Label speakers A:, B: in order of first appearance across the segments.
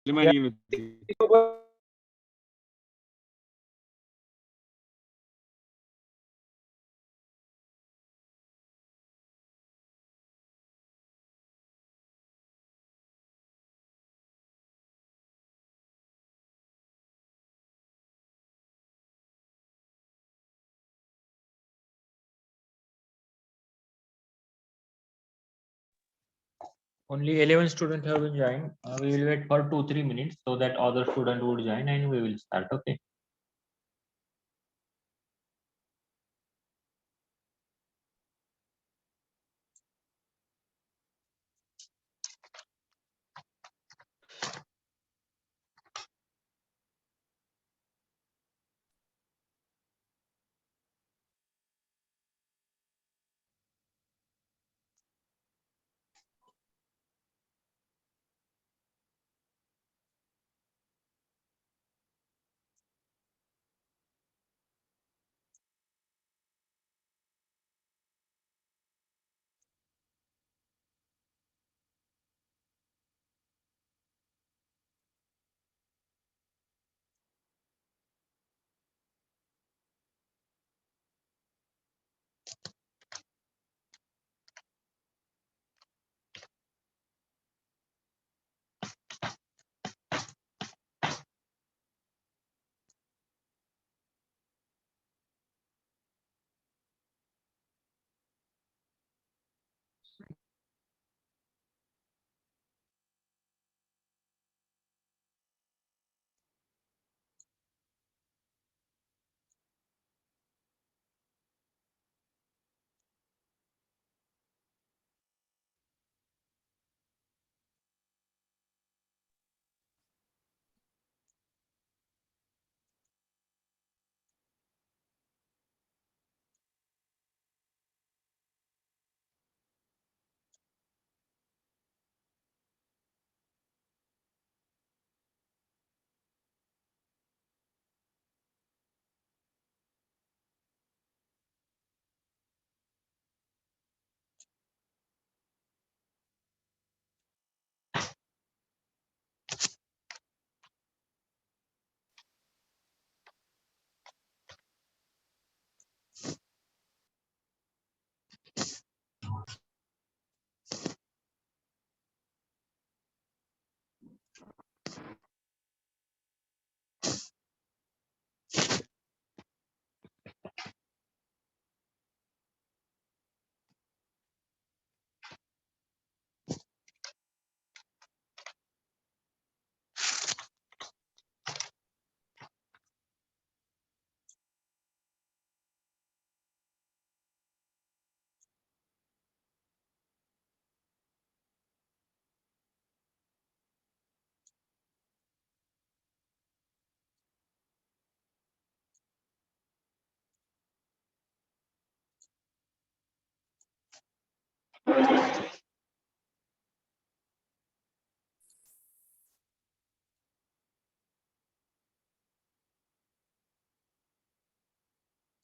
A: Yeah.
B: Lemani University.
C: Only 11 students have been joined. We will wait for 2-3 minutes so that other student would join and we will start. Okay.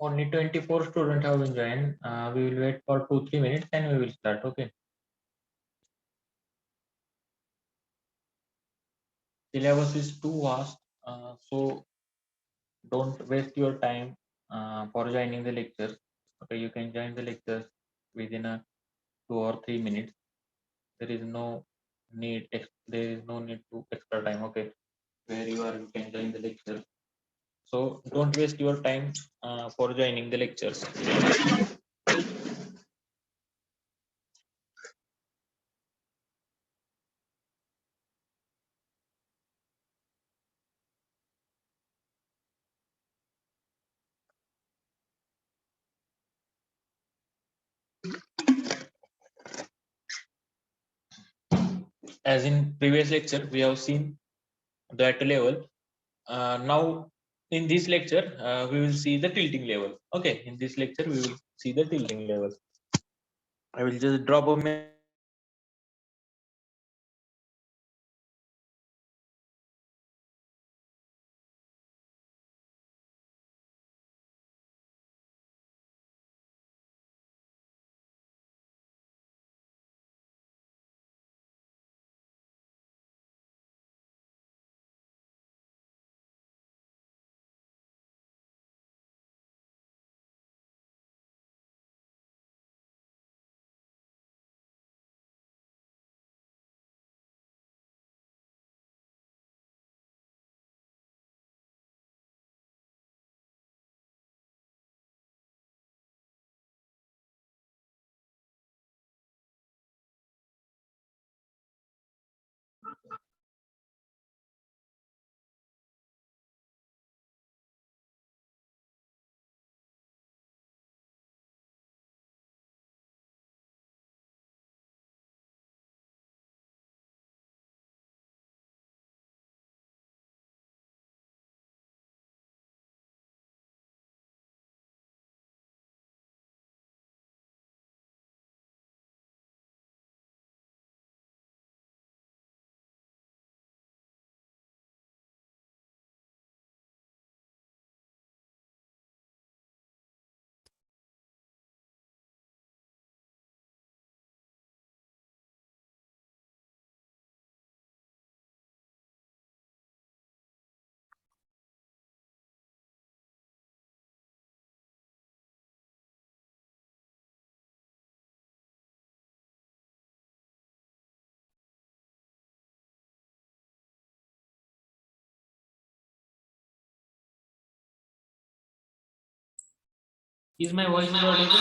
C: Only 24 students have been joined. We will wait for 2-3 minutes and we will start. Okay. Syllabus is too vast, so don't waste your time for joining the lectures. Okay, you can join the lectures within a 2 or 3 minutes. There is no there is no need to extra time. Okay, where you are, you can join the lecture. So don't waste your time for joining the lectures. As in previous lecture, we have seen that level. Now in this lecture, we will see the tilting level. Okay, in this lecture, we will see the tilting level. I will just drop a message in the chat box. Is my voice audible?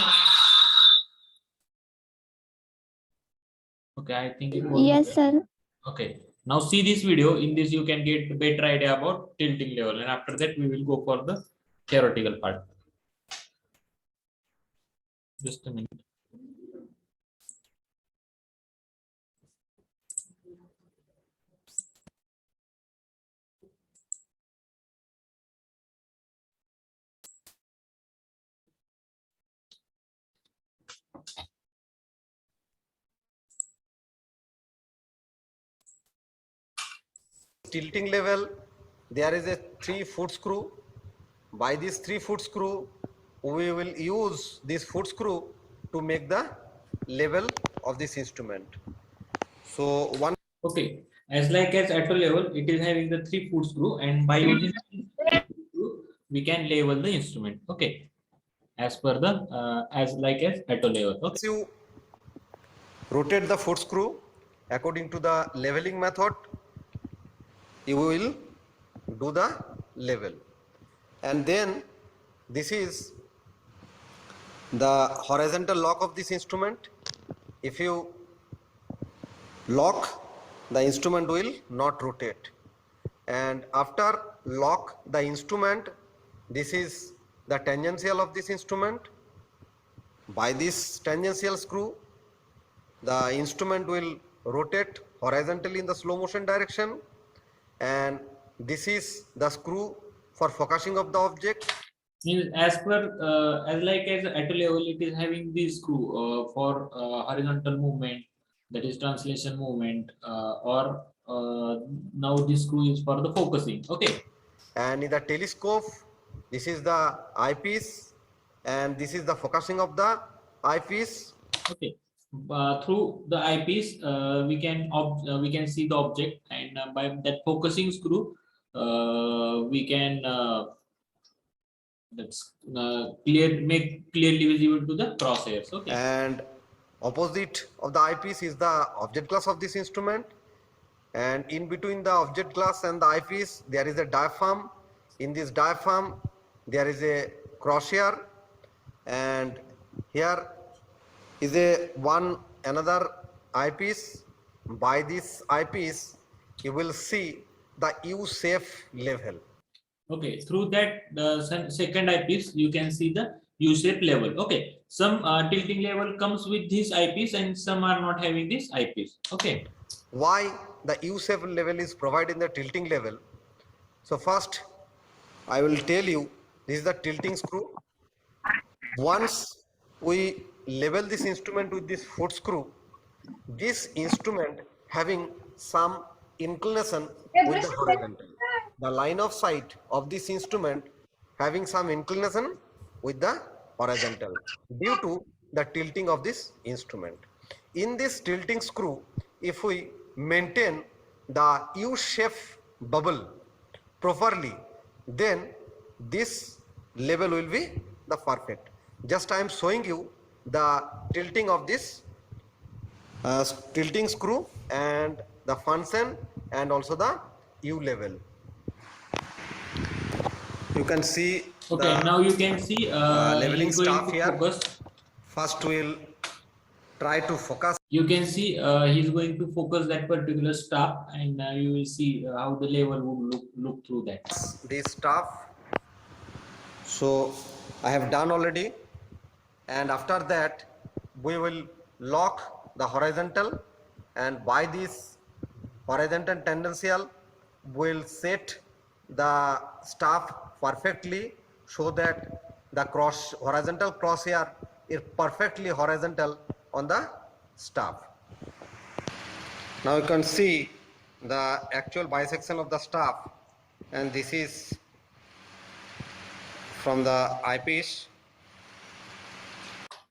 C: Okay, I think it was.
A: Yes, sir.
C: Okay, now see this video. In this, you can get a better idea about tilting level, and after that, we will go for the theoretical part. Just a minute.
B: Tilting level, there is a 3-foot screw. By this 3-foot screw, we will use this foot screw to make the level of this instrument. So one.
C: Okay, as like as at a level, it is having the 3-foot screw, and by using screw, we can level the instrument. Okay, as per the as like as at a level. Okay.
B: Once you rotate the foot screw according to the leveling method, you will do the level, and then this is the horizontal lock of this instrument. If you lock, the instrument will not rotate, and after lock the instrument, this is the tangential of this instrument. By this tangential screw, the instrument will rotate horizontally in the slow motion direction, and this is the screw for focusing of the object.
C: Means as per as like as at a level, it is having this screw for horizontal movement, that is translation movement, or now this screw is for the focusing. Okay.
B: And in the telescope, this is the eyepiece, and this is the focusing of the eyepiece.
C: Okay. Through the eyepiece, we can see the object, and by that focusing screw, we can that's make clearly visible to the crosshairs. Okay.
B: And opposite of the eyepiece is the object glass of this instrument, and in between the object glass and the eyepiece there is a diaphragm. In this diaphragm there is a crosshair, and here is a another eyepiece. By this eyepiece you will see the U-shape level.
C: Okay, through that second eyepiece, you can see the U-shape level. Okay, some tilting level comes with this eyepiece, and some are not having this eyepiece. Okay.
B: Why the U-shape level is provided in the tilting level? So first I will tell you, this is the tilting screw. Once we level this instrument with this foot screw, this instrument having some inclination with the horizontal. The line of sight of this instrument having some inclination with the horizontal due to the tilting of this instrument. In this tilting screw, if we maintain the U-shape bubble properly, then this level will be the perfect. Just I am showing you the tilting of this tilting screw and the function, and also the U level. You can see.
C: Okay, now you can see
B: leveling staff here.
C: Focus.
B: First we'll try to focus.
C: You can see he's going to focus that particular staff, and you will see how the level would look through that.
B: This staff. So I have done already, and after that we will lock the horizontal, and by this horizontal tangential we will set the staff perfectly so that the horizontal crosshair is perfectly horizontal on the staff. Now you can see the actual bisection of the staff, and this is from the eyepiece.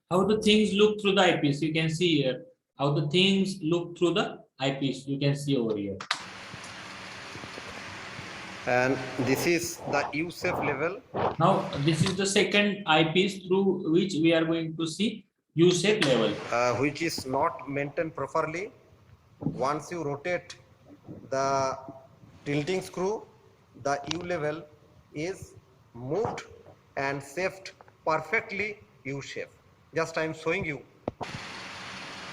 C: How the things look through the eyepiece, you can see here. How the things look through the eyepiece, you can see over here.
B: And this is the U-shape level.
C: Now this is the second eyepiece through which we are going to see U-shape level.
B: Which is not maintained properly. Once you rotate the tilting screw, the U level is moved and shaped perfectly U shape. Just I am showing you.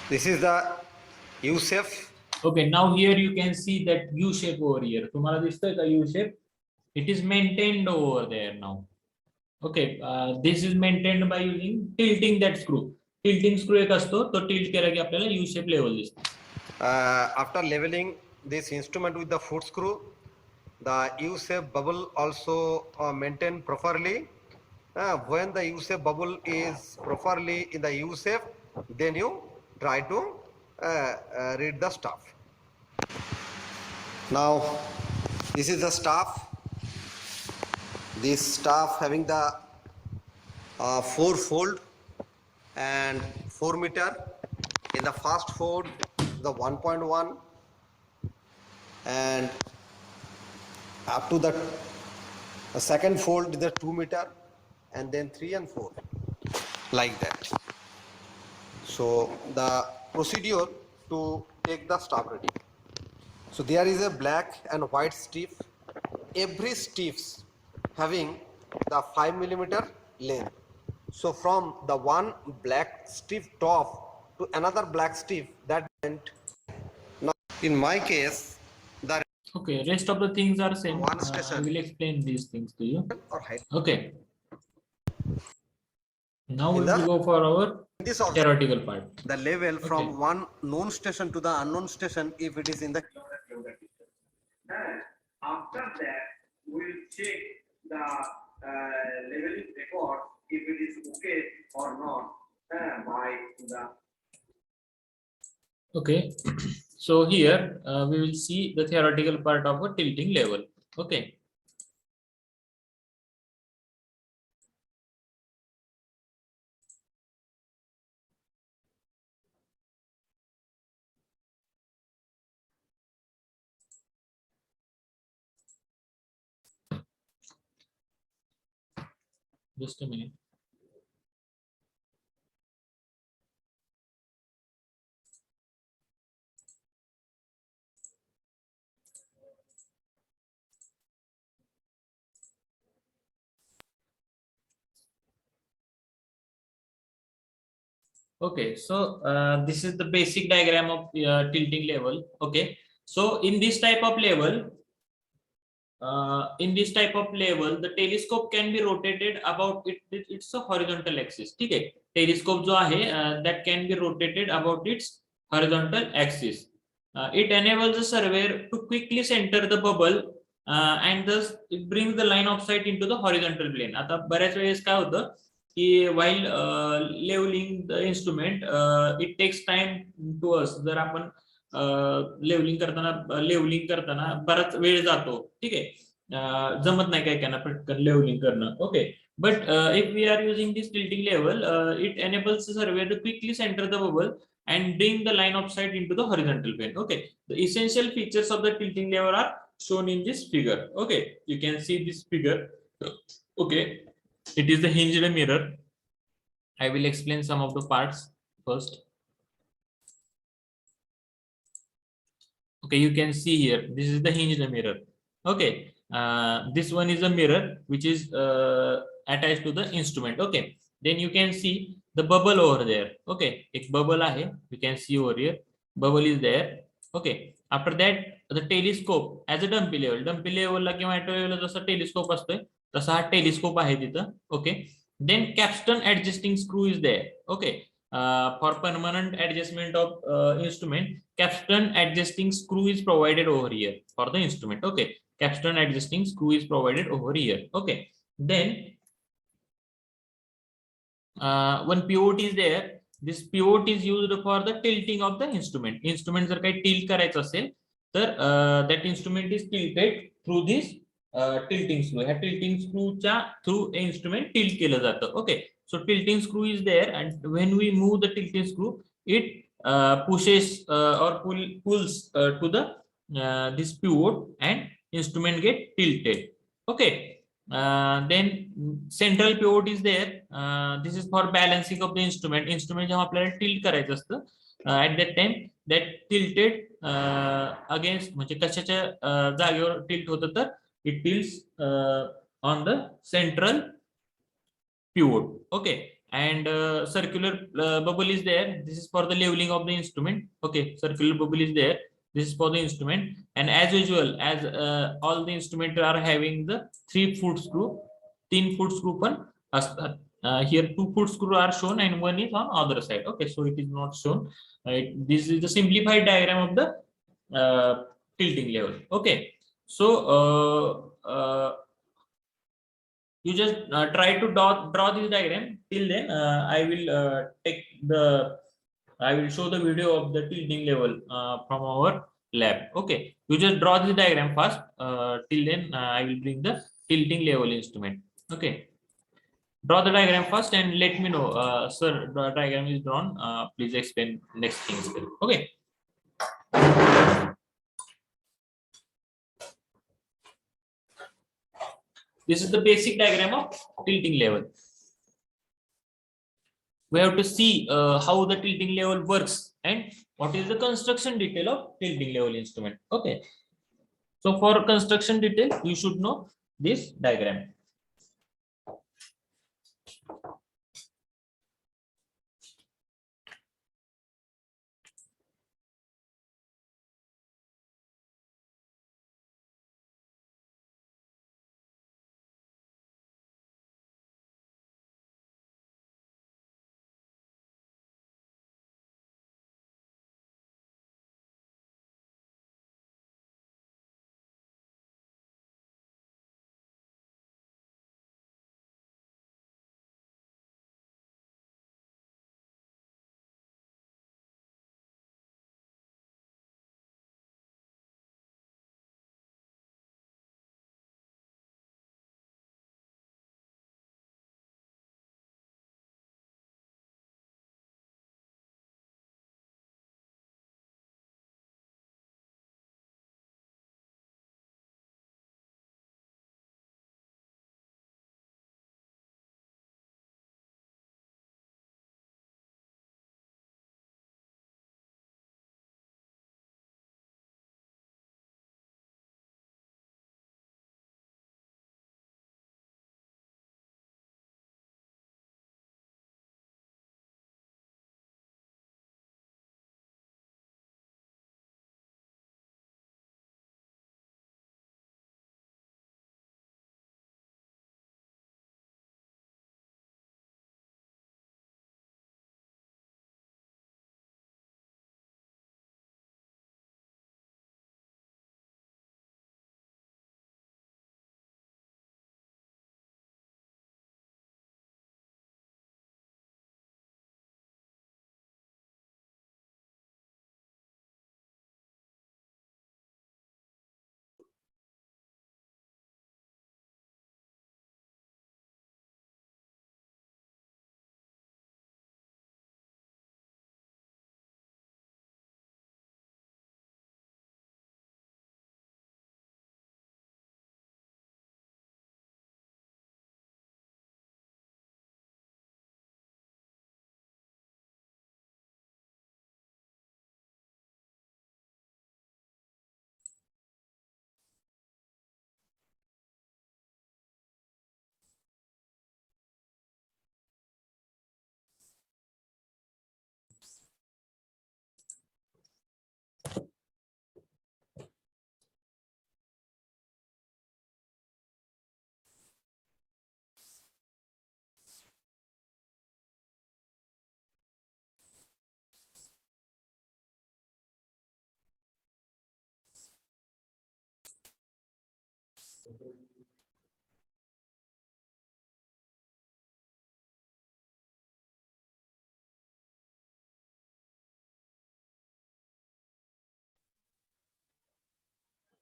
B: This is the U shape.
C: Okay, now here you can see that U shape over here. तुम्हाला दिसतोय का U shape? It is maintained over there now. Okay, this is maintained by using tilting that screw. Tilting screw एक असतो, तो tilt केला की आपल्याला U shape level दिसतो.
B: After leveling this instrument with the foot screw, the U shape bubble also maintained properly. When the U shape bubble is properly in the U shape, then you try to read the staff. Now this is the staff. This staff having the 4 fold and 4 meter. In the first fold the 1.1 and up to the second fold the 2 meter and then 3 and 4 like that. So the procedure to take the staff ready. So there is a black and white stiff. Every stiffs having the 5 millimeter length. So from the one black stiff top to another black stiff that went. Now in my case the
C: Okay, rest of the things are same.
B: One station.
C: I will explain these things to you.
B: or height.
C: Okay. Now we
B: In
C: will
B: the-
C: go for our
B: This also
C: theoretical part.
B: the level from
C: Okay.
B: one known station to the unknown station if it is in the
A: And after that, we'll check the leveling record if it is okay or not by the.
C: Okay. So here we will see the theoretical part of a tilting level. Okay. Just a minute. Okay, so this is the basic diagram of tilting level. Okay, so in this type of level, the telescope can be rotated about it's a horizontal axis. Okay, telescope जो आहे that can be rotated about its horizontal axis. It enables the surveyor to quickly center the bubble and thus it brings the line of sight into the horizontal plane. आता बऱ्याच वेळेस काय होतं की while leveling the instrument, it takes time to us. जर आपण levelling करताना बराच वेळ जातो, ठीक आहे, जमत नाही काय त्यांना पटकन लेवलिंग करणं. Okay, but if we are using this tilting level, it enables the surveyor to quickly center the bubble and bring the line of sight into the horizontal plane. Okay, the essential features of the tilting level are shown in this figure. Okay, you can see this figure. Okay, it is the hinged mirror. I will explain some of the parts first. Okay, you can see here, this is the hinged mirror. Okay, this one is a mirror which is attached to the instrument. Okay, then you can see the bubble over there. Okay, एक bubble आहे, you can see over here, bubble is there. Okay, after that the telescope as a dumpy level ला किंवा ato level ला जसा telescope असतोय तसा हा telescope आहे तिथं. Okay, then capstan adjusting screw is there. Okay, for permanent adjustment of instrument, capstan adjusting screw is provided over here for the instrument. Okay, capstan adjusting screw is provided over here. Okay, then one pivot is there. This pivot is used for the tilting of the instrument. Instrument जर काही tilt करायचं असेल तर that instrument is tilted through this tilting screw. ह्या tilting screw च्या through instrument tilt केलं जातं. Okay, so tilting screw is there and when we move the tilting screw, it pushes or pulls to the this pivot and instrument get tilted. Okay, then central pivot is there. This is for balancing of the instrument. Instrument जेव्हा आपल्याला tilt करायचं असतं at that time that tilted against म्हणजे कशाच्या जागेवर tilt होतं तर it tilts on the central pivot. Okay, and circular bubble is there. This is for the leveling of the instrument. Okay, circular bubble is there. This is for the instrument, and as usual, as all the instruments are having the 3-foot screw, 3-foot screw one. Here 2-foot screw are shown and one is on other side. Okay, so it is not shown. This is the simplified diagram of the tilting level. Okay, so you just try to draw this diagram. Till then, I will show the video of the tilting level from our lab. Okay, you just draw this diagram first. Till then, I will bring the tilting level instrument. Okay, draw the diagram first and let me know, sir. The diagram is drawn. Please explain next things. Okay. This is the basic diagram of tilting level. We have to see how the tilting level works and what is the construction detail of tilting level instrument. Okay. So for construction detail, you should know this diagram.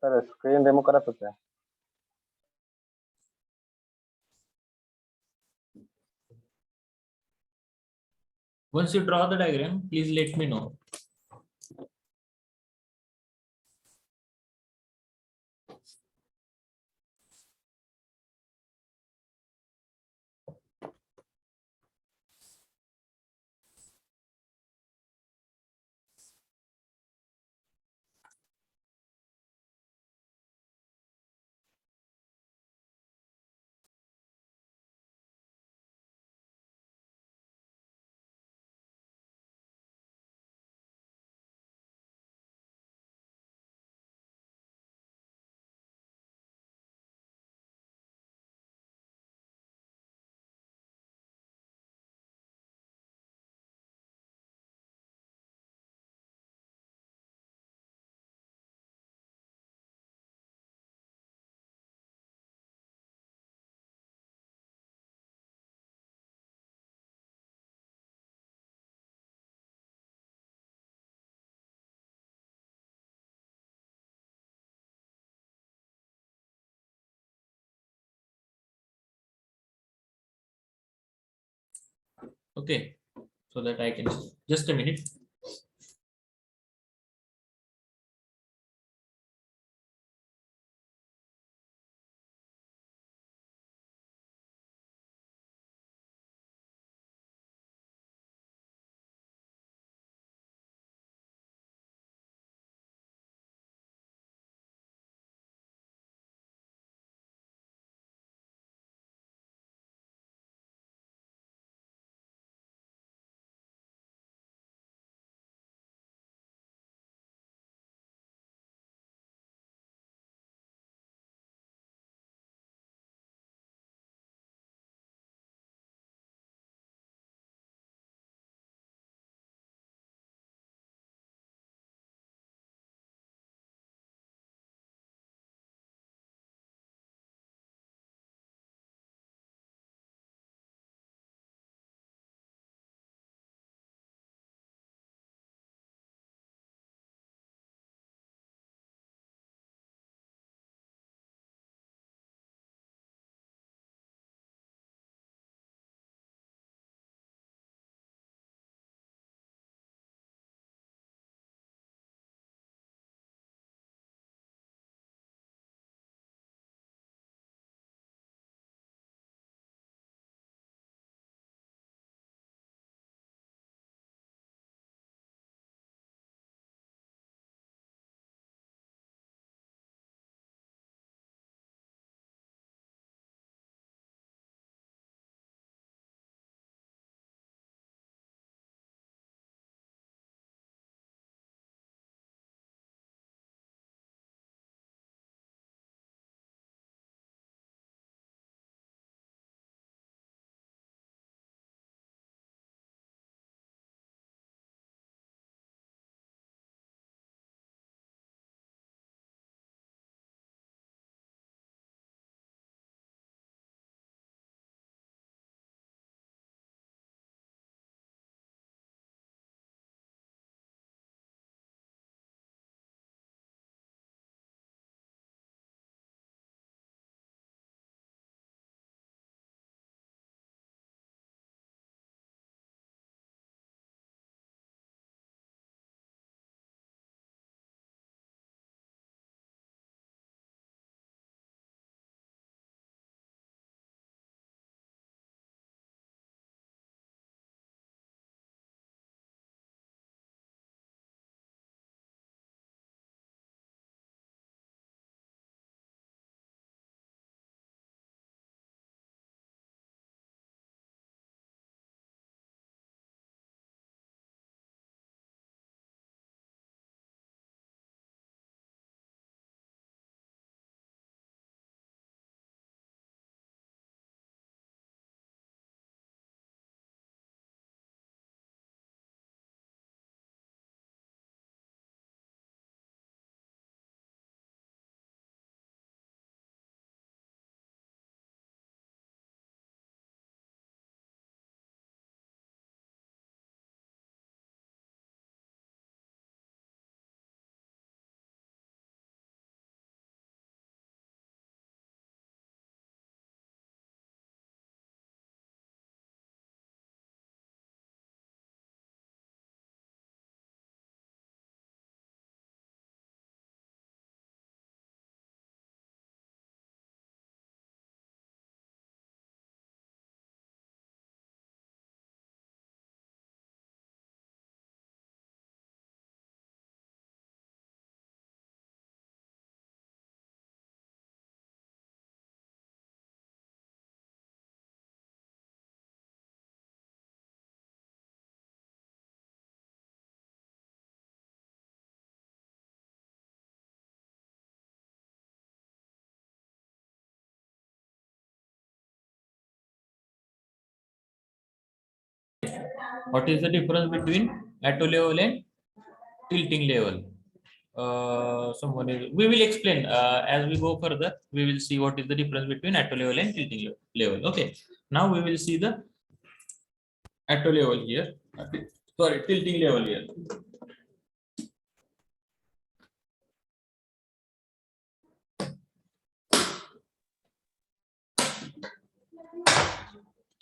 D: Sir screen demo करत होत्या.
C: Once you draw the diagram, please let me know. Okay, so that I can just a minute. What is the difference between auto level and tilting level? We will explain as we go further. We will see what is the difference between auto level and tilting level. Okay. Now we will see the auto level here. Sorry, tilting level here.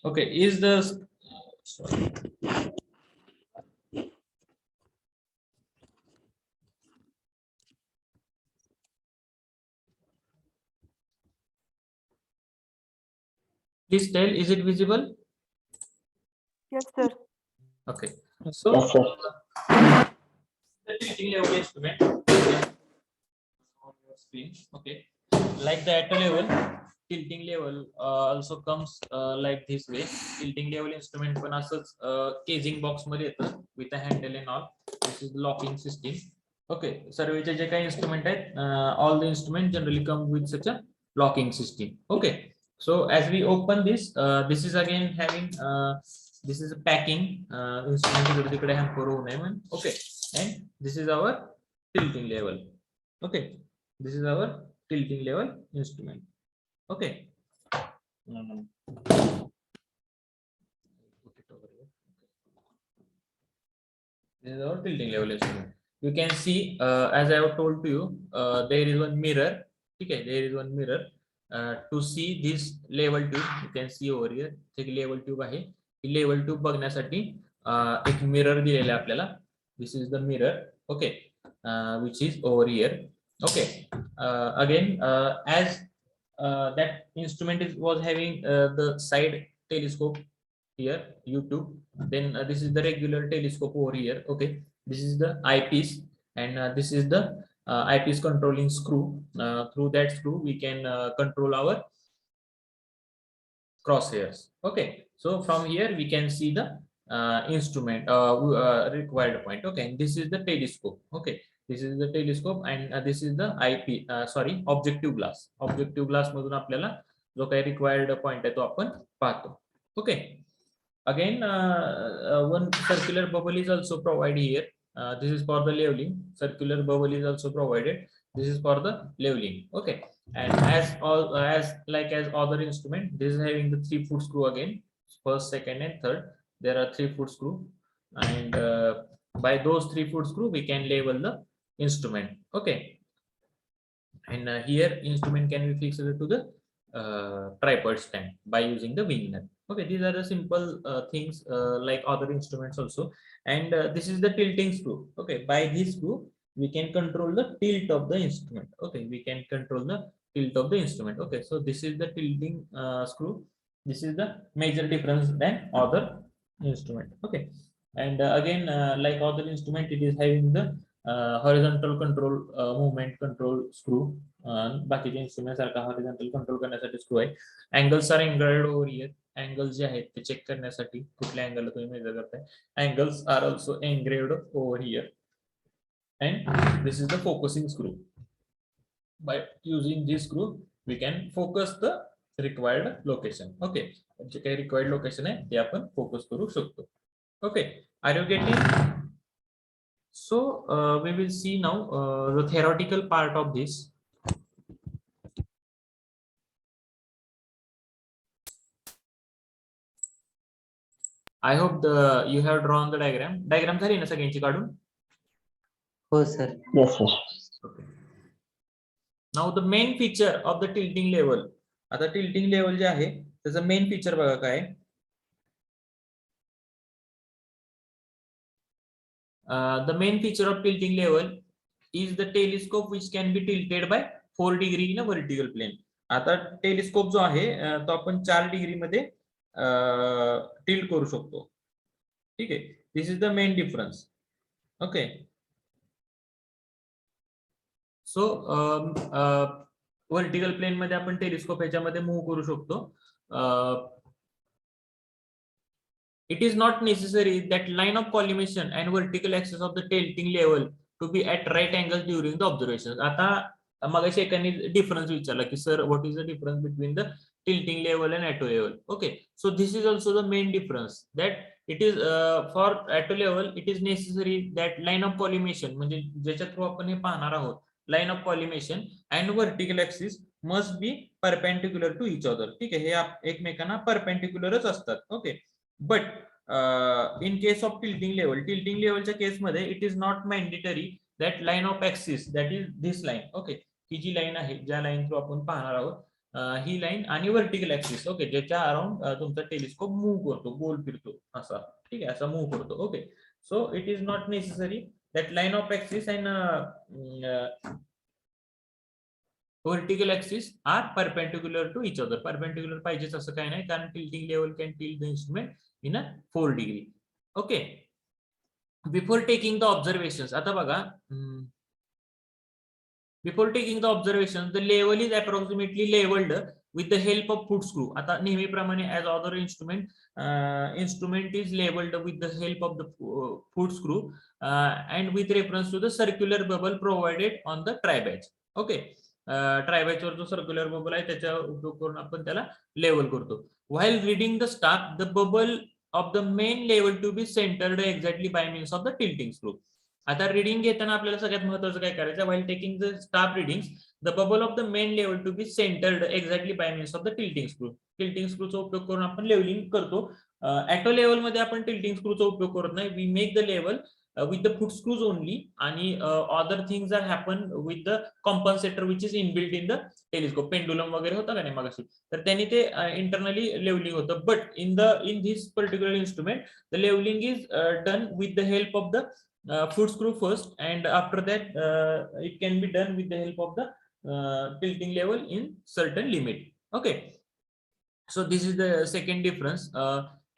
C: Okay, is the Sorry. Please tell, is it visible?
E: Yes, sir.
C: Okay. So
D: Yes, sir.
C: the tilting level instrument on your screen. Okay. Like the auto level, tilting level also comes like this way. Tilting level instrument पण असंच casing box मध्ये येतं with a handle and all. This is the locking system. Okay. सर्वेचे जे काही instrument आहेत, all the instrument generally come with such a locking system. Okay. So as we open this, this is again having this is a packing instrument इकडे तिकडे hamper होऊ नये म्हणून. Okay. And this is our tilting level. Okay. This is our tilting level instrument. Okay. Put it over here. This is our tilting level instrument. You can see, as I have told to you, there is one mirror. Okay, there is one mirror. To see this level tube, you can see over here. एक level tube आहे. ही level tube बघण्यासाठी एक mirror दिलेला आहे आपल्याला. This is the mirror. Okay, which is over here. Okay. Again, as that instrument was having the side telescope here, YouTube. Then this is the regular telescope over here. Okay, this is the eyepiece, and this is the eyepiece controlling screw. Through that screw, we can control our crosshairs. Okay, so from here we can see the instrument required point. Okay, and this is the telescope. Okay, this is the telescope, and this is the objective glass. Objective glass मधून आपल्याला जो काही required point आहे तो आपण पाहतो. Okay. Again, one circular bubble is also provided here. This is for the leveling. Circular bubble is also provided. This is for the leveling. Okay, and as other instrument, this is having the 3-foot screw again. First, second, and third. There are 3-foot screw, and by those 3-foot screw, we can level the instrument. Okay, and here instrument can be fixed to the tripod stand by using the wing nut. Okay, these are the simple things like other instruments also. And this is the tilting screw. Okay, by this screw we can control the tilt of the instrument. Okay, we can control the tilt of the instrument. Okay, so this is the tilting screw. This is the major difference than other instrument. Okay, and again, like other instrument, it is having the horizontal control movement control screw. बाकीचे instrument सारखा horizontal control करण्यासाठी screw आहे. Angles are engraved over here. Angles जे आहेत ते check करण्यासाठी कुठल्या अँगलला तुम्ही मेजर करताय. Angles are also engraved over here. And this is the focusing screw. By using this screw we can focus the required location. Okay, जे काही रिक्वायर्ड लोकेशन आहे ते आपण फोकस करू शकतो. Okay, are you getting? So we will see now the theoretical part of this. I hope you have drawn the diagram. Diagram झाली ना सगळ्यांची काढून?
F: हो sir.
D: Yes, sir.
C: Okay. Now the main feature of the tilting level. आता tilting level जे आहे त्याचा main feature बघा काय. The main feature of tilting level is the telescope which can be tilted by 4 degree in a vertical plane. आता telescope जो आहे तो आपण 4 डिग्री मध्ये टिल्ट करू शकतो. ठीक आहे, this is the main difference. Okay, so vertical plane मध्ये आपण टेलिस्कोप ह्याच्यामध्ये मूव्ह करू शकतो. It is not necessary that line of collimation and vertical axis of the tilting level to be at right angles during the observations. आता मगाशी एकाने difference विचारला की sir what is the difference between the tilting level and auto level. Okay, so this is also the main difference, that it is for auto level it is necessary that line of collimation म्हणजे ज्याच्या through आपण हे पाहणार आहोत, line of collimation and vertical axis must be perpendicular to each other. ठीक आहे, हे एकमेकांना परपेंडिक्युलरच असतात. Okay, but in case of tilting levelच्या केस मध्ये it is not mandatory that line of axis, that is this line. Okay, ही जी line आहे ज्या लाईन थ्रू आपण पाहणार आहोत ही लाईन आणि व्हर्टिकल ऍक्सिस, ओके, ज्याच्या अराउंड तुमचा टेलिस्कोप मूव्ह करतो, गोल फिरतो असा, ठीक आहे, असा मूव्ह करतो. Okay, so it is not necessary that line of axis and vertical axis are perpendicular to each other. Perpendicular पाहिजेच असं काही नाही, कारण tilting level can tilt the instrument in a 4 degree. Okay, before taking the observations, आता बघा, before taking the observations the level is approximately leveled with the help of foot screw. आता नेहमीप्रमाणे as other instrument is leveled with the help of the foot screw and with reference to the circular bubble provided on the try batch. Okay, ट्रायबॅच वर जो circular bubble आहे त्याचा उपयोग करून आपण त्याला level करतो. While reading the staff the bubble of the main level to be centred exactly by means of the tilting screw. आता रीडिंग घेताना आपल्याला सगळ्यात महत्त्वाचं काय करायचं, while taking the staff reading the bubble of the main level to be centred exactly by means of the tilting screw. Tilting स्क्रूचा उपयोग करून आपण लेवलिंग करतो. ऍटो लेवल मध्ये आपण टिल्टिंग स्क्रूचा उपयोग करत नाही. We make the level with the foot screws only, आणि other things are happen with the compensator which is inbuilt in the telescope. Pendulum वगैरे होता का नाही मगाशी, तर त्यांनी ते इंटरनली लेवलिंग होतं. But in this particular instrument the leveling is done with the help of the foot screw first, and after that it can be done with the help of the tilting level in certain limit. Okay, so this is the second difference.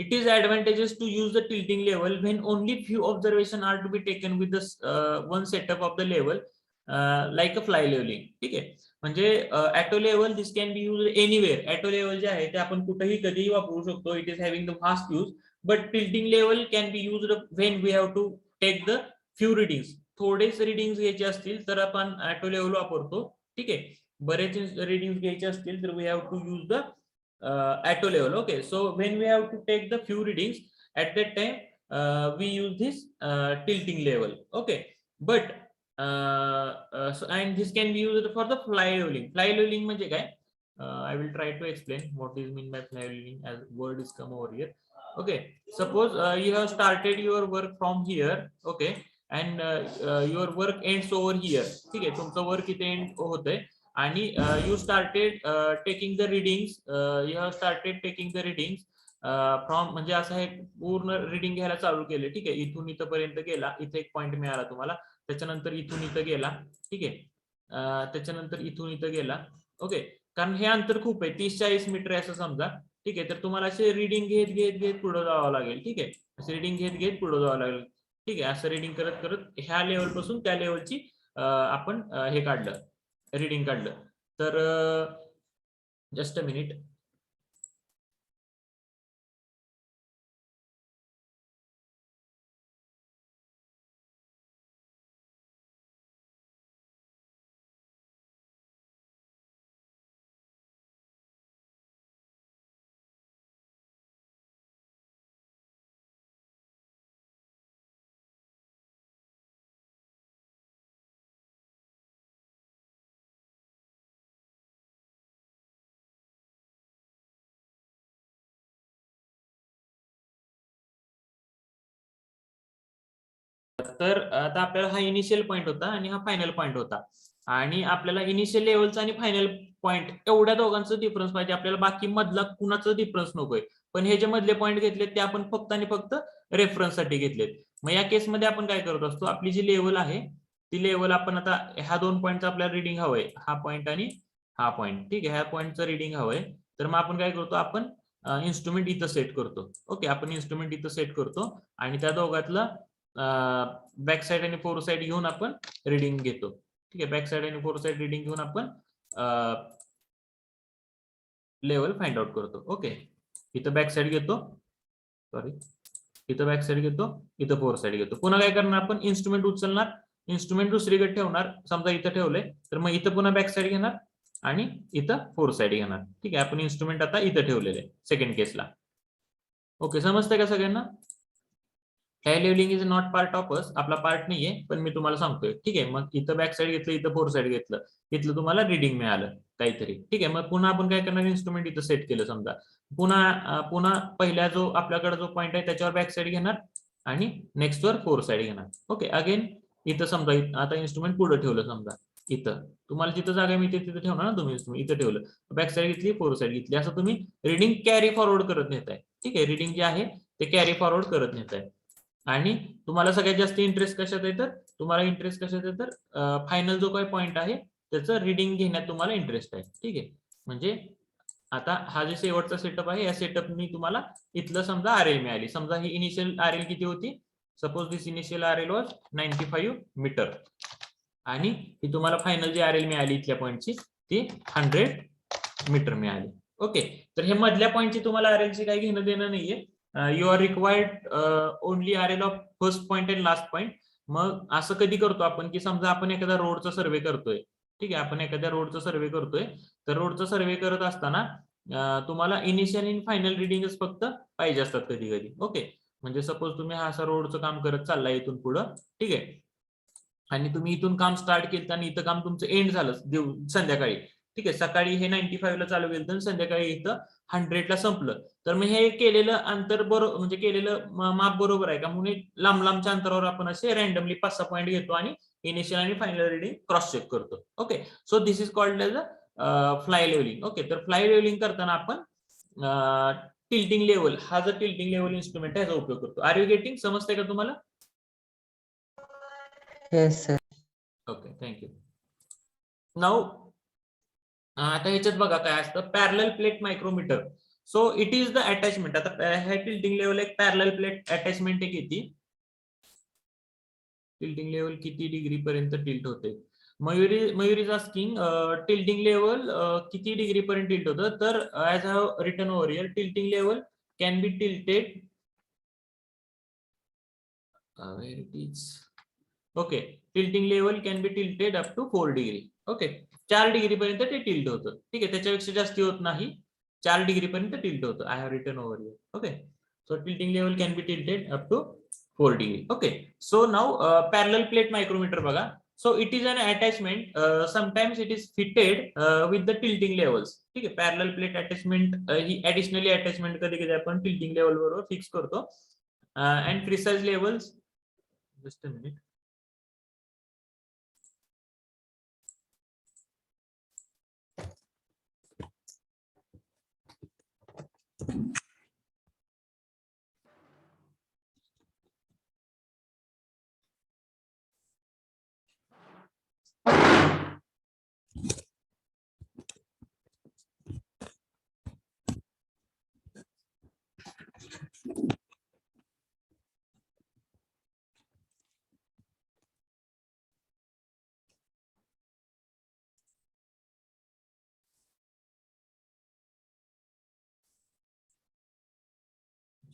C: It is advantageous to use the tilting level when only few observations are to be taken with this one setup of the level, like a fly leveling. ठीक आहे, म्हणजे auto level this can be use anywhere. Auto level जे आहे ते आपण कुठेही कधीही वापरू शकतो. It is having the fast use. But tilting level can be used when we have to take the few readings. थोडेच रिडिंग्स घ्यायचे असतील तर आपण ऍटो लेवल वापरतो. ठीक आहे, बरेच रिडिंग्स घ्यायचे असतील तर we have to use the auto level. Okay, so when we have to take the few readings at that time we use this tilting level. Okay, but so, and this can be used for the fly leveling. Fly leveling म्हणजे काय, I will try to explain what is mean by fly leveling as word is come over here. Okay, suppose you have started your work from here. Okay, and your work ends over here. ठीक आहे, तुमचं work इथे and होतंय आणि you started taking the readings, you have started taking the readings from, म्हणजे असं आहे, पूर्ण रिडिंग घ्यायला चालू केले. ठीक आहे, इथून इथपर्यंत गेला, इथे एक पॉइंट मिळाला तुम्हाला, त्याच्यानंतर इथून इथं गेला. ठीक आहे, त्याच्यानंतर इथून इथं गेला. ओके, कारण हे अंतर खूप आहे, 30-40 मीटर असं समजा. ठीक आहे, तर तुम्हाला असे रिडिंग घेत घेत घेत पुढे जावं लागेल. ठीक आहे, असे रिडिंग घेत घेत पुढे जावं लागेल. ठीक आहे, असं रिडिंग करत करत ह्या लेवल पासून त्या लेवलची आपण हे काढलं, रीडिंग काढलं. तर जस्ट अ मिनिट. तर आता आपल्याला हा इनिशियल पॉइंट होता आणि हा फायनल पॉइंट होता, आणि आपल्याला इनिशियल लेवलचा आणि फायनल पॉइंट एवढ्या दोघांचं डिफरन्स पाहिजे आपल्याला, बाकी मधला कुणाचं डिफरन्स नकोय. पण हे जे मधले पॉइंट घेतलेत ते आपण फक्त आणि फक्त रेफरन्स साठी घेतलेत. मग या केसमध्ये आपण काय करत असतो, आपली जी लेवल आहे ती लेवल आपण आता ह्या दोन पॉइंटचं आपल्याला रिडिंग हवंय, हा पॉइंट आणि हा पॉइंट. ठीक आहे, ह्या पॉइंटचं रिडिंग हवंय, तर मग आपण काय करतो, आपण इन्स्ट्रुमेंट इथं सेट करतो. ओके, आपण इन्स्ट्रुमेंट इथं सेट करतो आणि त्या दोघातलं बॅक साइड आणि फोर साइड घेऊन आपण रिडिंग घेतो. ठीक आहे, बॅक साइड आणि फोर साइड रिडिंग घेऊन आपण लेवल फाइंड आउट करतो. ओके, इथं बॅक साइड घेतो, सॉरी, इथं बॅक साइड घेतो, इथं फोर साइड घेतो. पुन्हा काय करणार, आपण इन्स्ट्रुमेंट उचलणार, इन्स्ट्रुमेंट दुसरीकडे ठेवणार. समजा इथं ठेवलंय तर मग इथं पुन्हा बॅक साइड घेणार आणि इथं फोर साइड घेणार. ठीक आहे, आपण इन्स्ट्रुमेंट आता इथं ठेवलेलं आहे सेकंड केसला. ओके, समजतंय का सगळ्यांना? हे levelling is not part of us, आपला पार्ट नाहीये, पण मी तुम्हाला सांगतोय. ठीक आहे, मग इथं बॅक साइड घेतलं, इथं फोर साइड घेतलं, इथलं तुम्हाला रिडिंग मिळालं काहीतरी. ठीक आहे, मग पुन्हा आपण काय करणार, इन्स्ट्रुमेंट इथं सेट केलं समजा, पुन्हा पहिला जो आपल्याकडे जो पॉइंट आहे त्याच्यावर बॅक साइड घेणार आणि नेक्स्ट वर फोर साइड घेणार. ओके, अगेन इथं समजा आता इन्स्ट्रुमेंट पुढे ठेवलं समजा, इथं तुम्हाला जिथं जागा मिळते तिथं ठेवणार ना तुम्ही इथं ठेवलं, बॅक साईड घेतली, फोर साईड घेतली, असं तुम्ही रिडिंग कॅरी फॉरवर्ड करत नेताय. ठीक आहे, रिडिंग जे आहे ते कॅरी फॉरवर्ड करत नेताय. आणि तुम्हाला सगळ्यात जास्त इंटरेस्ट कशात आहे, तर तुम्हाला इंटरेस्ट कशात आहे, तर फायनल जो काही पॉईंट आहे त्याचं रिडिंग घेण्यात तुम्हाला इंटरेस्ट आहे. ठीक आहे, म्हणजे आता हा जे शेवटचा सेटअप आहे, या सेटअपनी तुम्हाला इथलं समजा आरएल मिळाली. समजा ही इनिशियल आरएल किती होती, suppose this initial RL was 95 metre, आणि ही तुम्हाला फायनल जी आरएल मिळाली इथल्या पॉईंटची ती 100 मीटर मिळाली. ओके, तर हे मधल्या पॉईंटची तुम्हाला आरएलची काही घेणं देणं नाहीये. You are required only RL of first point and last point. मग असं कधी करतो आपण, की समजा आपण एखादा रोडचा सर्वे करतोय. ठीक आहे, आपण एखाद्या रोडचा सर्वे करतोय, तर रोडचा सर्वे करत असताना तुम्हाला इनिशियल आणि फायनल रिडिंगच फक्त पाहिजे असतात कधी कधी. ओके, म्हणजे सपोज तुम्ही हा असा रोडचं काम करत चाललाय इथून पुढं. ठीक आहे, आणि तुम्ही इथून काम स्टार्ट केलं आणि इथं काम तुमचं एंड झालं संध्याकाळी. ठीक आहे, सकाळी हे 95 ला चालू केलं तर संध्याकाळी इथं 100 ला संपलं. तर मग हे केलेलं अंतर बरोबर, म्हणजे केलेलं माप बरोबर आहे का म्हणून लांब लांबच्या अंतरावर आपण असे रॅन्डमली 5-6 पॉईंट घेतो आणि इनिशियल आणि फायनल रिडिंग क्रॉस चेक करतो. Okay, so this is called as a fly levelling. Okay, तर फ्लाय लेवलिंग करताना आपण टिल्टिंग लेवल, हा जो टिल्टिंग लेवल इन्स्ट्रुमेंट आहे याचा उपयोग करतो. आर यू गेटिंग, समजते का तुम्हाला?
F: Yes, sir.
C: Okay, thank you. Now आता ह्याच्यात बघा काय असतं, parallel plate micrometer. So it is the attachment. आता ह्या टिल्टिंग लेवल एक पॅरलल प्लेट अटॅचमेंट आहे. किती टिल्टिंग लेवल किती डिग्री पर्यंत टिल्ट होते? Mayur is asking tilting level किती डिग्री पर्यंत टिल्ट होतं. तर as I have written over here, tilting level can be tilted where it is. Okay, tilting level can be tilted up to 4 degree. Okay, 4 degree पर्यंत ते tilt होतं. ठीक आहे, त्याच्यापेक्षा जास्त होत नाही, 4 डिग्री पर्यंत टिल्ट होतं. I have written over here. Okay, so tilting level can be tilted up to 4 degree. Okay, so now parallel plate micrometer बघा. So it is an attachment, sometimes it is fitted with the tilting levels. ठीक आहे, parallel plate attachment ही additionally attachment कधी कधी आपण tilting level बरोबर fix करतो. And precise levels, just a minute.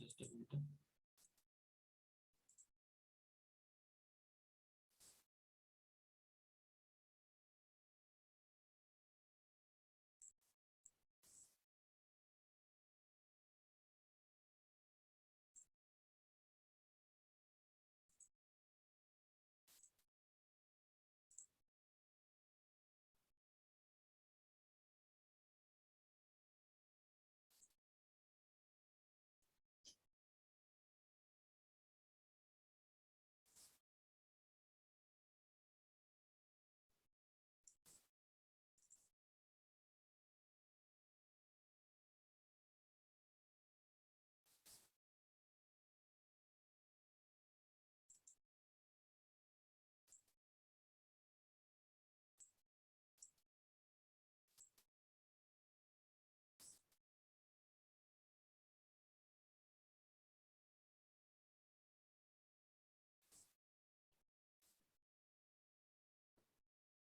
C: Just a minute.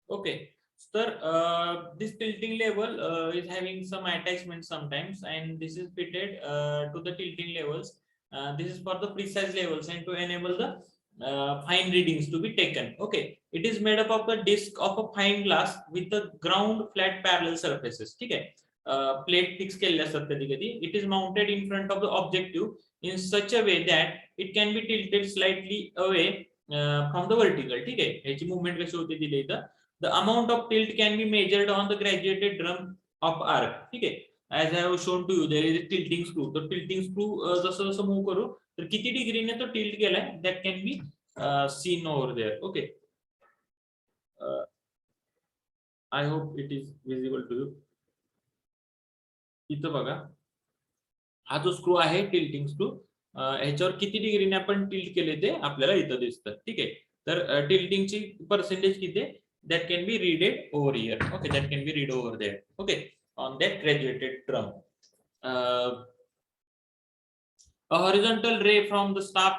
C: Okay, sir, this tilting level is having some attachment sometimes, and this is fitted to the tilting levels. This is for the precise levels and to enable the fine readings to be taken. Okay, it is made up of the disc of a fine glass with the ground flat parallel surfaces. Okay, plate fix केलेले असतात कधी कधी. It is mounted in front of the objective in such a way that it can be tilted slightly away from the vertical. ठीक आहे, याची movement कशी होते दिली इथं. The amount of tilt can be measured on the graduated drum of arc. ठीक आहे, as I have shown to you, there is a tilting screw. तर tilting screw जसं जसं मूव्ह करू तर किती डिग्रीने तो टिल्ट केलाय that can be seen over there. Okay, I hope it is visible to you. इथं बघा, हा जो स्क्रू आहे टिल्टिंग स्क्रू, ह्याच्यावर किती डिग्रीने आपण टिल्ट केले ते आपल्याला इथं दिसतं. ठीक आहे. तर टिल्टिंगची पर्सेंटेज किती आहे, that can be read over here. Okay, that can be read over there. Okay, on that graduated drum. A horizontal ray from the staff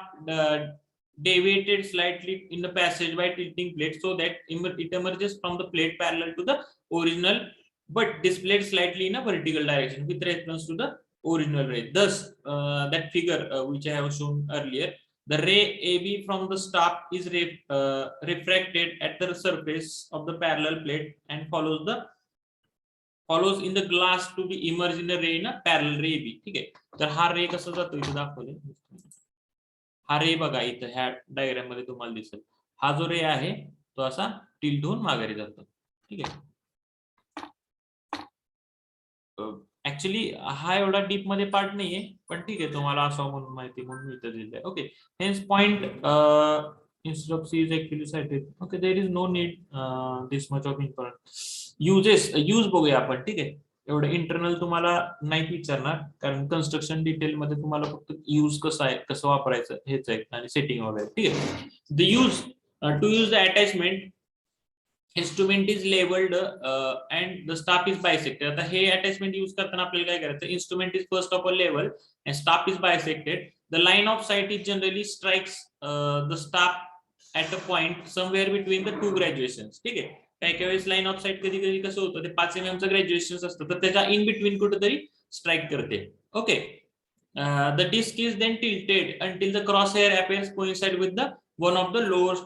C: deviated slightly in the passage by tilting plate so that it emerges from the plate parallel to the original but displayed slightly in a vertical direction with reference to the original ray. Thus, that figure which I have shown earlier, the ray AB from the staff is refracted at the surface of the parallel plate and follows in the glass to be immersed in the ray in a parallel ray AB. ठीक आहे. तर हा रे कसा जातो इथे दाखवले. हा रे बघा इथं ह्या डायग्राम मध्ये तुम्हाला दिसेल. हा जो रे आहे तो असा टिल्ट होऊन माघारी जातो. ठीक आहे. ऍक्च्युली हा एवढा डीप मध्ये पार्ट नाहीये, पण ठीक आहे, तुम्हाला असं म्हणून माहिती म्हणून इथं दिलंय. Okay, hence point instead of C is actually cited. Okay, there is no need this much of important use बघूया आपण. ठीक आहे. एवढं इंटरनल तुम्हाला नाही विचारणार, कारण कन्स्ट्रक्शन डिटेल मध्ये तुम्हाला फक्त यूज कसं आहे, कसं वापरायचं हेच आहे आणि सेटिंग वगैरे. ठीक आहे. The use to use the attachment instrument is labeled and the staff is bisected. आता हे अटॅचमेंट यूज करताना आपल्याला काय करायचं, instrument is first of all level and staff is bisected. The line of sight is generally strikes the staff at a point somewhere between the two graduations. ठीक आहे. काही वेळेस line of site कधी कधी कसं होतं, ते 5 mm चं ग्रॅज्युएशन असतं, तर त्याच्या इन बिटवीन कुठेतरी स्ट्राईक करते. Okay, the disc is then tilted until the crosshair appears coincide with the one of the lower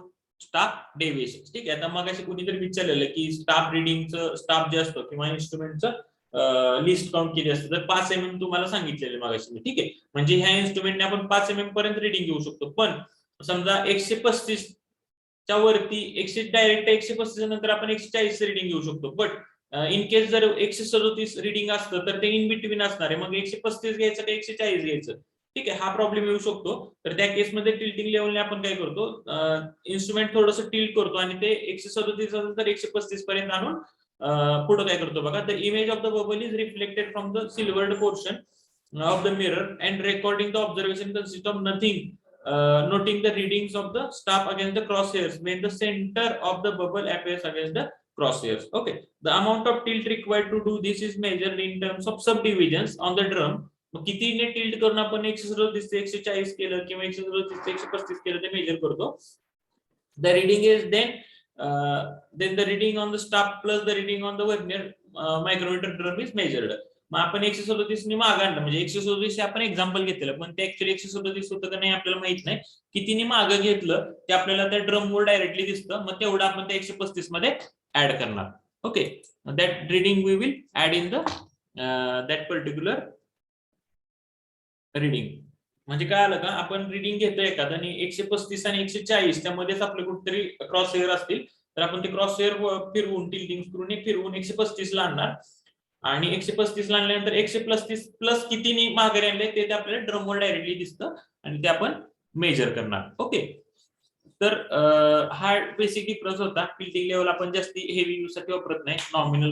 C: staff deviation. ठीक आहे. आता मग अशी कुणीतरी विचारलेलं की स्टाफ रिडिंगचं स्टाफ जे असतो किंवा इन्स्ट्रुमेंटचं लिस्ट काउंट किती असतं, तर 5 mm तुम्हाला सांगितलेलं मागाशी मी. ठीक आहे. म्हणजे ह्या इन्स्ट्रुमेंटने आपण 5 mm पर्यंत रिडिंग घेऊ शकतो. पण समजा 135 च्या वरती डायरेक्ट 135 नंतर आपण 140 रिडिंग घेऊ शकतो. बट इन केस जर 137 रिडिंग असतं तर ते इन बिटवीन असणार आहे, मग 135 घ्यायचं का 140 घ्यायचं. ठीक आहे. हा प्रॉब्लेम येऊ शकतो. तर त्या केसमध्ये टिल्टिंग लेवलने आपण काय करतो, इन्स्ट्रुमेंट थोडंसं टिल्ट करतो आणि ते 137 असेल तर 135 पर्यंत आणून पुढे काय करतो बघा. The image of the bubble is reflected from the silvered portion of the mirror and recording the observation consist of nothing noting the readings of the staff against the crosshairs when the center of the bubble appears against the crosshairs. Okay, the amount of tilt required to do this is measured in terms of subdivisions on the drum. मग कितीने tilt करून आपण 137 ते 140 केलं किंवा 137 ते 135 केलं ते मेजर करतो. The reading is then the reading on the staff plus the reading on the vernier micrometer drum is measured. मग आपण 137 ने मागे आणलं, म्हणजे 137 आपण एक्झाम्पल घेतलेलं, पण ते ऍक्च्युअली 137 होतं का नाही आपल्याला माहित नाही. कितीने मागे घेतलं ते आपल्याला त्या ड्रम वर डायरेक्टली दिसतं, मग तेवढं आपण त्या 135 मध्ये ऍड करणार. Okay, that reading we will add in the that particular reading. म्हणजे काय आलं का, आपण रिडिंग घेतोय एखादं आणि 135 आणि 140 त्यामध्येच आपले कुठेतरी क्रॉस हेअर असतील, तर आपण ते क्रॉस हेअर फिरवून टिल्टिंग स्क्रूने फिरवून 135 ला आणणार आणि 135 ला आणल्यानंतर 135 प्लस कितीने माघारी आणले ते आपल्याला ड्रमवर डायरेक्टली दिसतं आणि ते आपण मेजर करणार. ओके, तर हा बेसिक डिफरन्स होता. टिल्टिंग लेवल आपण जास्ती हेवी यूज साठी वापरत नाही, नॉमिनल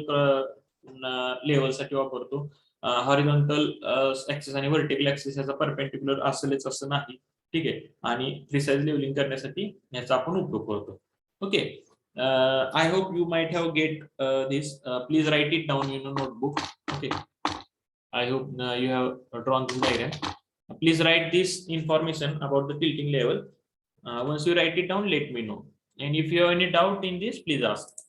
C: लेवल साठी वापरतो. हॉरिझॉन्टल ऍक्सिस आणि व्हर्टिकल ऍक्सिस याचा परपेंडिक्युलर असेलच असं नाही. ठीक आहे. आणि प्रिसाइज लेवलिंग करण्यासाठी याचा आपण उपयोग करतो. Okay, I hope you might have get this. Please write it down in a notebook. Okay, I hope you have drawn this diagram. Please write this information about the tilting level. Once you write it down, let me know. And if you have any doubt in this, please ask.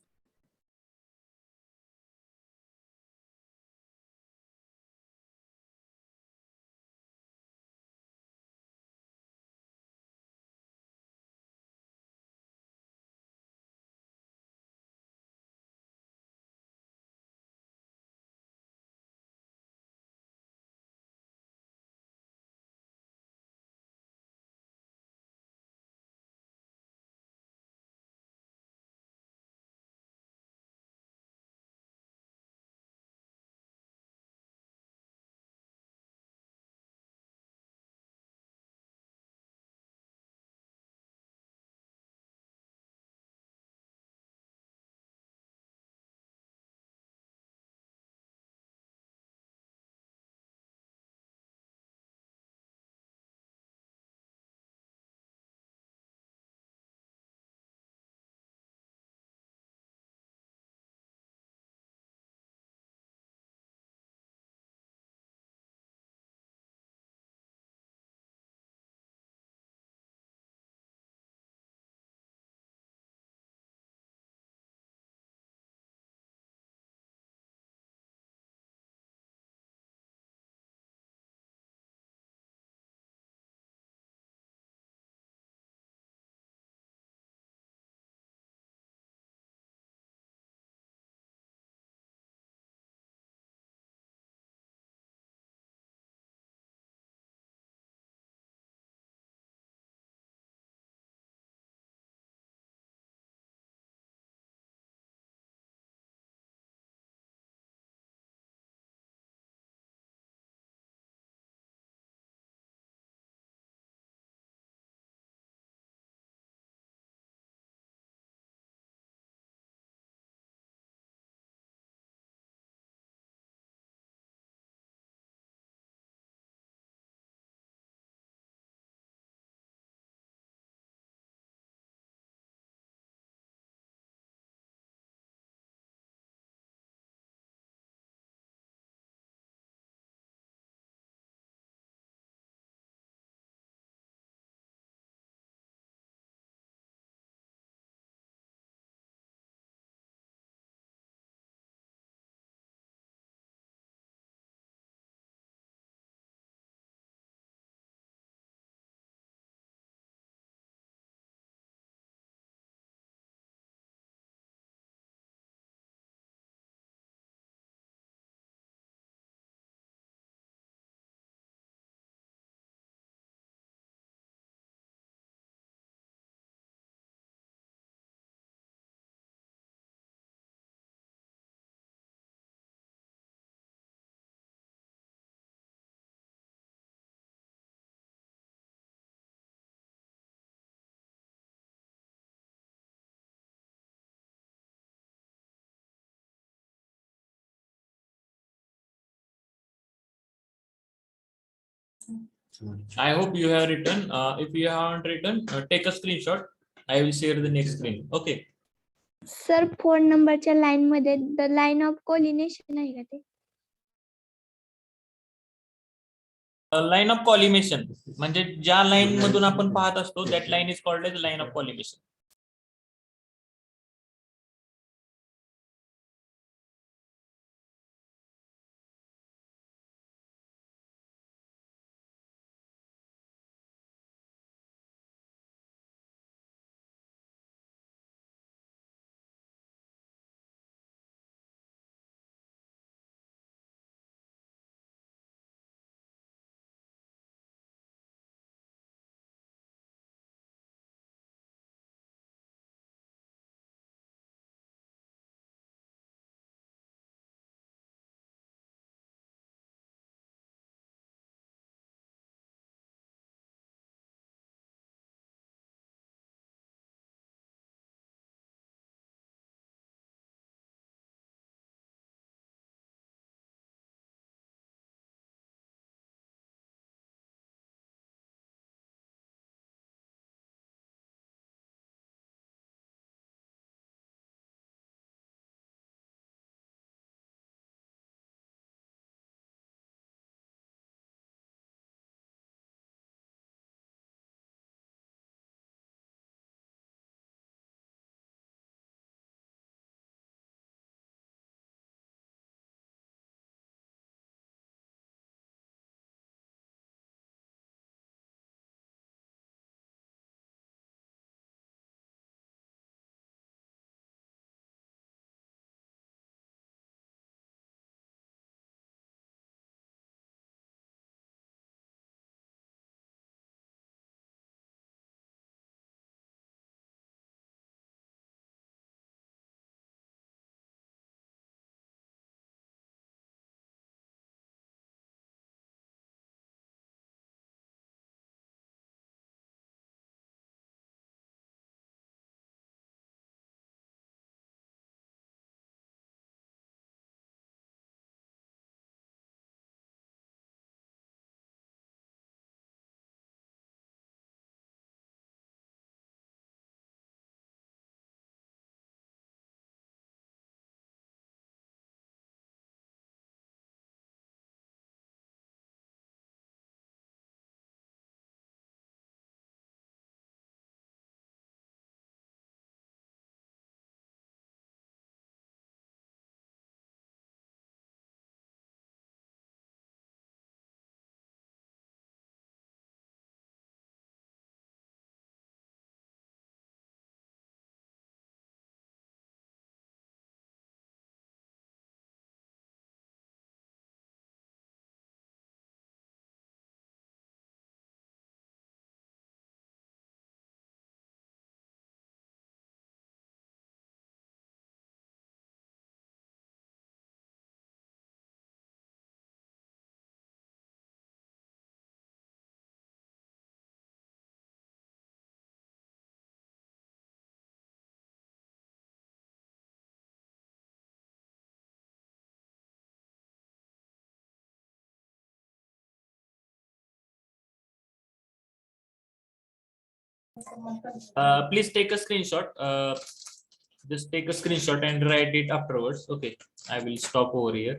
C: I hope you have written. If you haven't written, take a screenshot. I will share the next screen. Okay.
G: Sir 4 नंबरच्या line मध्ये the line of कोलिनेशन आहे का ते?
C: Line of collimation म्हणजे ज्या line मधून आपण पाहत असतो that line is called as line of collimation. Please take a screenshot. Just take a screenshot and write it afterwards. Okay, I will stop over here.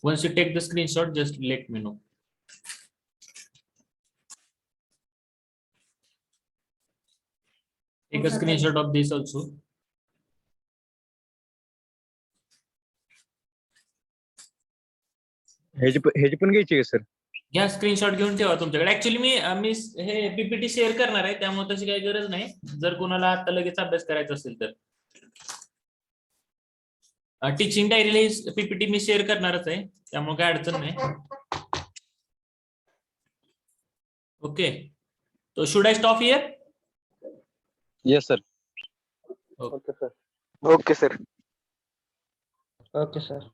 C: Once you take the screenshot, just let me know. Take a screenshot of this also.
D: ह्याची पण घ्यायची आहे sir?
C: घ्या screenshot घेऊन ठेवा तुमच्याकडे. Actually मी हे PPT share करणार आहे, त्यामुळे तशी काही गरज नाही. जर कोणाला आता लगेच अभ्यास करायचा असेल तर टीचिंग डायरीला पीपीटी मी शेअर करणारच आहे, त्यामुळे काही अडचण नाही. ओके, तो should I stop here?
D: Yes sir.
F: Okay sir.
D: Okay sir.
F: Okay sir.